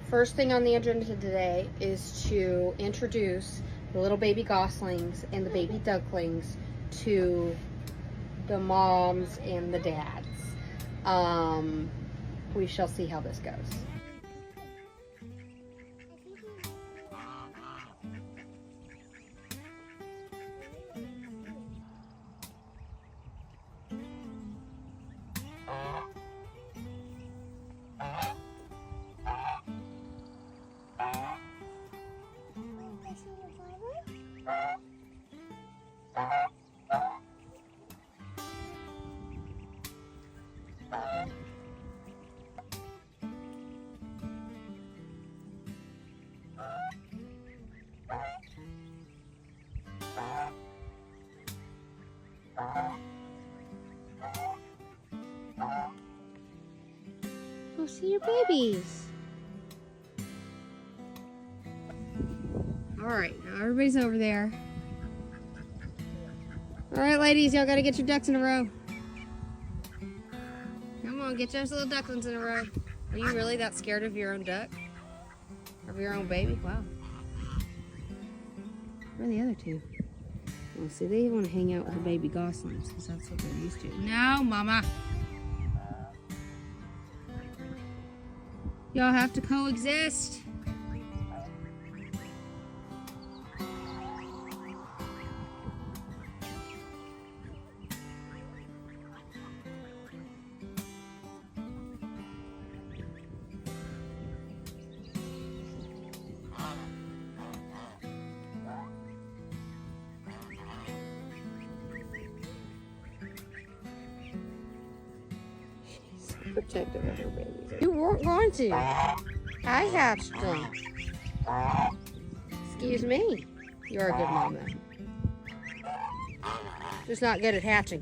First thing on the agenda today is to introduce the little baby goslings and the baby ducklings to the moms and the dads. We shall see how this goes. Go see your babies. All right, now everybody's over there. All right, ladies, y'all gotta get your ducks in a row. Come on, get those little ducklings in a row. Are you really that scared of your own duck? Of your own baby? Wow. Where are the other two? Well, see, they want to hang out with the baby goslings because that's what they're used to. No, Mama. Y'all have to coexist. Protective of her babies. You weren't going to. I hatched them. Excuse me. You're a good mom then. Just not good at hatching.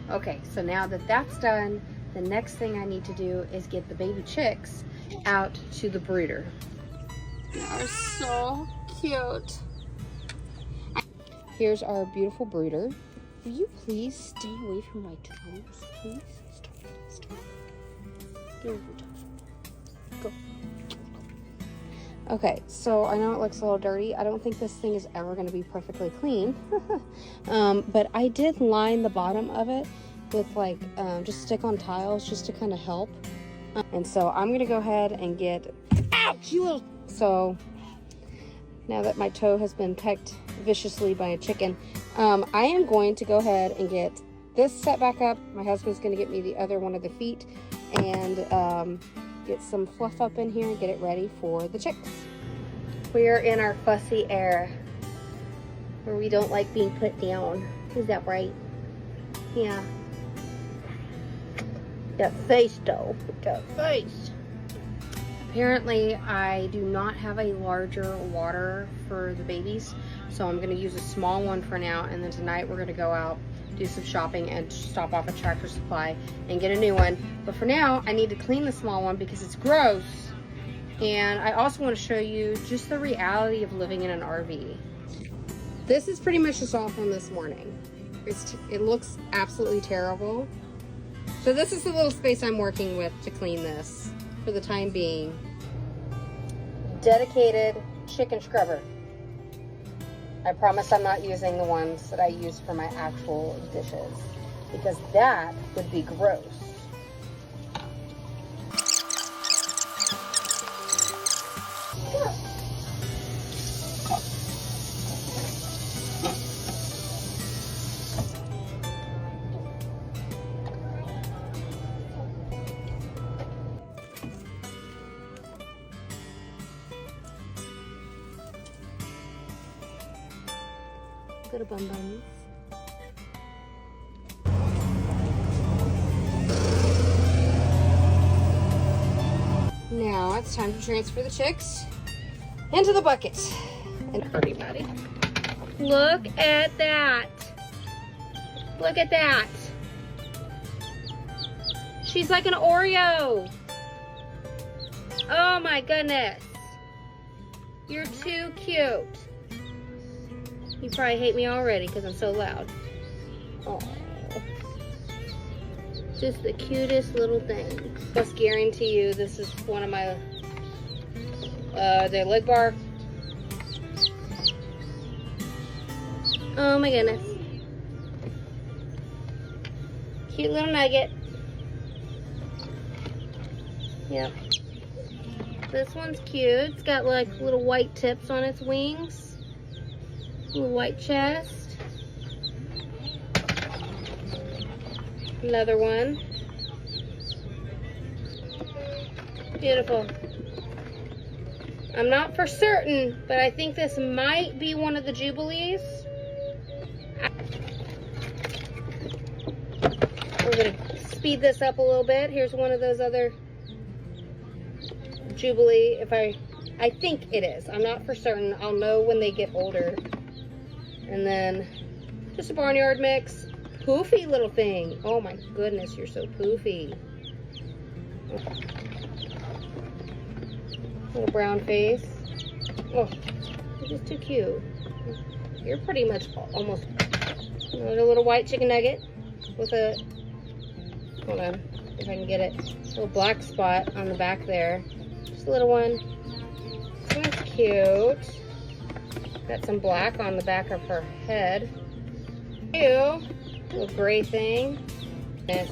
Okay, so now that that's done, the next thing I need to do is get the baby chicks out to the brooder. They're so cute. Here's our beautiful brooder. Will you please stay away from my toes, please? Stop. Get over your toes. Go. Okay, so I know it looks a little dirty. I don't think this thing is ever going to be perfectly clean. But I did line the bottom of it with like just stick-on tiles just to kind of help. And so I'm going to go ahead and get... Ouch! You little... So now that my toe has been pecked viciously by a chicken, I am going to go ahead and get this set back up. My husband's going to get me the other one of the feet and get some fluff up in here and get it ready for the chicks. We are in our fussy era where we don't like being put down. Is that right? Yeah. That face though. That face. Apparently, I do not have a larger water for the babies, so I'm going to use a small one for now, and then tonight we're going to go out, do some shopping, and stop off at Tractor Supply and get a new one. But for now, I need to clean the small one because it's gross, and I also want to show you just the reality of living in an RV. This is pretty much just all from this morning. It looks absolutely terrible. So this is the little space I'm working with to clean this. For the time being. Dedicated chicken scrubber. I promise I'm not using the ones that I use for my actual dishes because that would be gross. Little bum bums. Now it's time to transfer the chicks into the bucket. And hurry, buddy. Look at that. Look at that. She's like an Oreo. Oh my goodness. You're too cute. You probably hate me already because I'm so loud. Oh. Just the cutest little thing. Just guarantee you this is one of my, their leg bar. Oh my goodness. Cute little nugget. Yep. This one's cute. It's got like little white tips on its wings. Little white chest. Another one. Beautiful. I'm not for certain, but I think this might be one of the Jubilees. We're gonna speed this up a little bit. Here's one of those other Jubilee. I think it is. I'm not for certain. I'll know when they get older. And then just a barnyard mix. Poofy little thing. Oh my goodness, you're so poofy. Little brown face. Oh, you're just too cute. You're pretty much almost another little white chicken nugget with a, hold on, if I can get it, little black spot on the back there. Just a little one. This one's cute. Got some black on the back of her head. Ew. Little gray thing. This.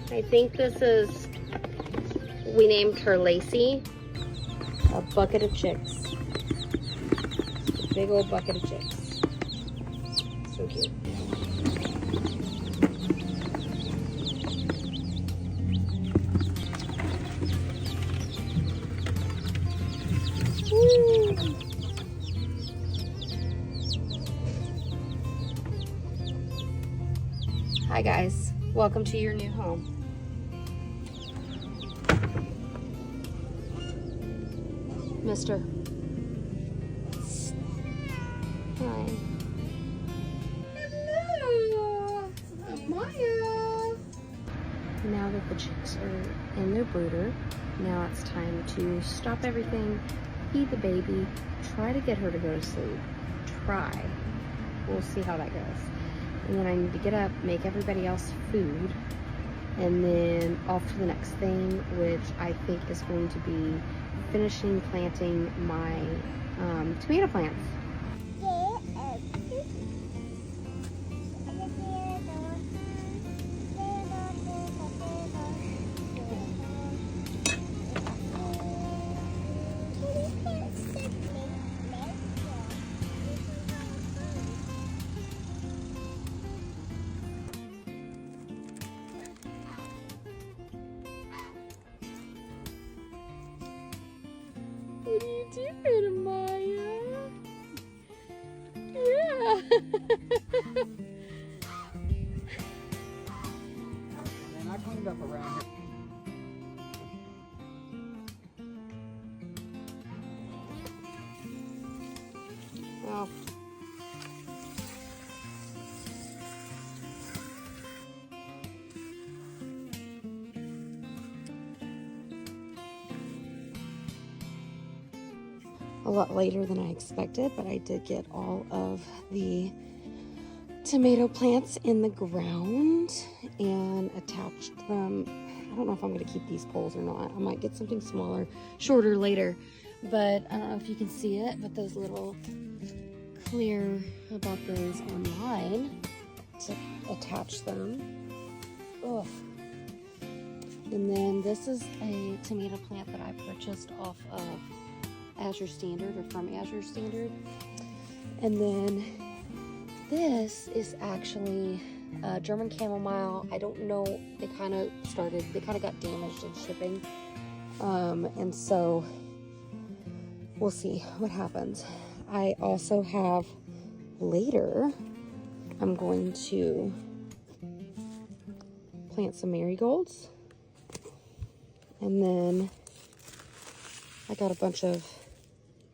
I think this is, we named her Lacey. A bucket of chicks. A big old bucket of chicks. So cute. Woo. Hi guys, welcome to your new home. Mister. Hi. Hello, Maya. Now that the chicks are in their brooder, now it's time to stop everything, feed the baby, try to get her to go to sleep. Try. We'll see how that goes. And then I need to get up, make everybody else food, and then off to the next thing, which I think is going to be finishing planting my tomato plants. What are you doing, Maya? Yeah. And I cleaned up around here. Oh. A lot later than I expected, but I did get all of the tomato plants in the ground and attached them. I don't know if I'm going to keep these poles or not. I might get something smaller, shorter later, but I don't know if you can see it, but those little clear, I bought those online to attach them. Ugh. And then this is a tomato plant that I purchased off of Azure Standard, or from Azure Standard. And then this is actually German chamomile. I don't know, they kind of got damaged in shipping. And so we'll see what happens. I also have later, I'm going to plant some marigolds. And then I got a bunch of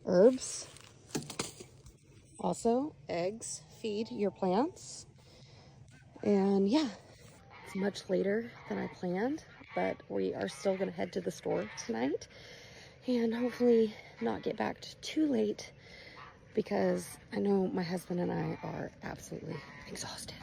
herbs. Also, eggs, feed your plants. And yeah, it's much later than I planned, but we are still gonna head to the store tonight and hopefully not get back too late, because I know my husband and I are absolutely exhausted.